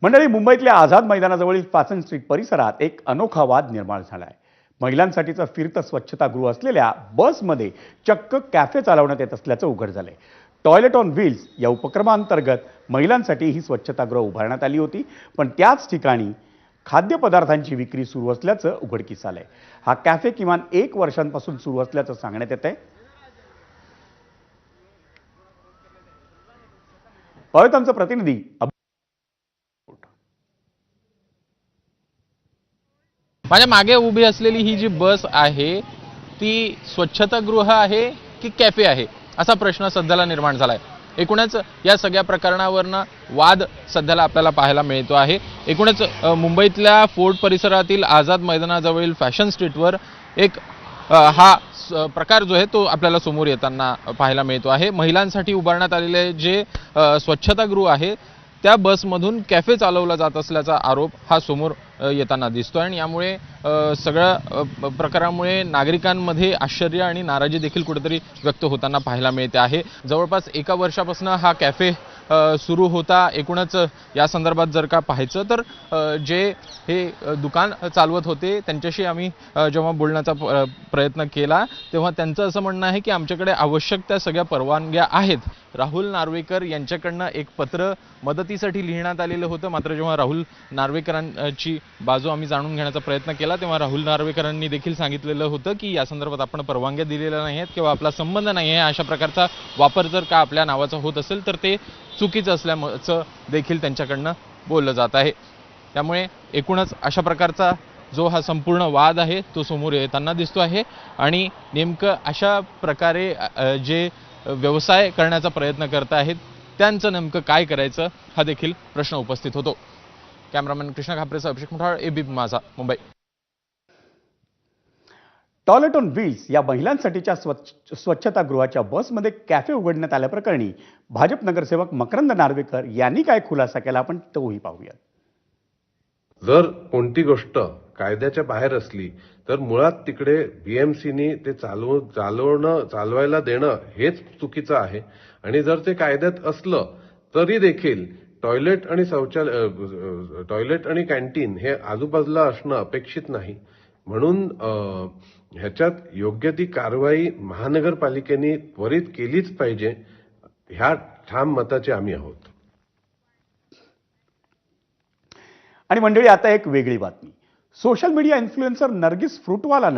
मंडळी, मुंबईतल्या Azad मैदानाजवळील fashion street परिसरात एक अनोखा वाद निर्माण झाला आहे. महिलांसाठीचं फिरतं स्वच्छतागृह असलेल्या बसमध्ये चक्क कॅफे चालवण्यात येत असल्याचं उघड झालंय. टॉयलेट ऑन व्हील्स या उपक्रमांतर्गत महिलांसाठी ही स्वच्छतागृह उभारण्यात आली होती, पण त्याच ठिकाणी खाद्यपदार्थांची विक्री सुरू असल्याचं उघडकीस आलंय. हा कॅफे किमान 1 वर्षांपासून सुरू असल्याचं सांगण्यात येतंय. पाहूयात आमचा प्रतिनिधी. माझ्या मागे उभी असलेली ही जी बस आहे ती स्वच्छतागृह आहे की कॅफे आहे असा प्रश्न सध्याला निर्माण झालाय. एकूणच या सगळ्या प्रकरणावरनं वाद सध्याला आपल्याला पाहायला मिळतो आहे. एकूणच मुंबईतल्या फोर्ट परिसरातील आझाद मैदानाजवळील फॅशन स्ट्रीटवर एक हा प्रकार जो आहे तो आपल्याला समोर येताना पाहायला मिळतो आहे. महिलांसाठी उभारण्यात आलेले जे स्वच्छतागृह आहे त्या बसमधून कॅफे चालवला जात असल्याचा आरोप हा समोर येताना दिसतोय आणि यामुळे सगळ्या प्रकारामुळे नागरिकांमध्ये आश्चर्य आणि नाराजी देखील कुठेतरी व्यक्त होताना पाहायला मिळते आहे. जवळपास 1 वर्षापासून हा कॅफे सुरू होता. एकूणच या संदर्भात जर का पाहायचं तर जे हे दुकान चालवत होते त्यांच्याशी आम्ही जेव्हा बोलण्याचा प्रयत्न केला तेव्हा त्यांचं असं म्हणणं आहे की आमच्याकडे आवश्यक त्या सगळ्या परवानग्या आहेत. राहुल नार्वेकर यांच्याकडनं एक पत्र मदतीसाठी लिहिण्यात आलेलं होतं. मात्र जेव्हा राहुल नार्वेकरांची बाजू आम्ही जाणून घेण्याचा प्रयत्न केला तेव्हा राहुल नार्वेकरांनी देखील सांगितलेलं होतं की या संदर्भात आपण परवानग्या दिलेल्या नाहीत किंवा आपला संबंध नाही आहे. अशा प्रकारचा वापर जर का आपल्या नावाचा होत असेल तर ते चुकीचं असल्याचं देखील त्यांच्याकडनं बोललं जात आहे. त्यामुळे एकूणच अशा प्रकारचा जो हा संपूर्ण वाद आहे तो समोर येताना दिसतो आहे आणि नेमकं अशा प्रकारे जे व्यवसाय करण्याचा प्रयत्न करत आहेत त्यांचं नेमकं काय करायचं हा देखील प्रश्न उपस्थित होतो. कॅमेरामॅन कृष्णा खापरेचा अभिषेक मुठाळ, एबीपी माझा, मुंबई. टॉयलेट ऑन व्हील्स या महिलांसाठीच्या स्वच्छतागृहाच्या बसमध्ये कॅफे उघडण्यात आल्याप्रकरणी भाजप नगरसेवक मकरंद नार्वेकर यांनी काय खुलासा केला आपण तोही पाहूया. जर कोणती गोष्ट कायद्याच्या बाहेर असली तर मुळात तिकडे बीएमसीनी ते चालवायला देणं हेच चुकीचं आहे. आणि जर ते कायद्यात असलं तरी देखील टॉयलेट आणि कॅन्टीन हे आजूबाजूला असणं अपेक्षित नाही. म्हणून ह्याच्यात योग्य ती कारवाई महानगरपालिकेने त्वरित केलीच पाहिजे, ह्या ठाम मताचे आम्ही आहोत. आणि मंडळी, आता एक वेगळी बातमी. Social media influencer Nargis फ्रुटवालानं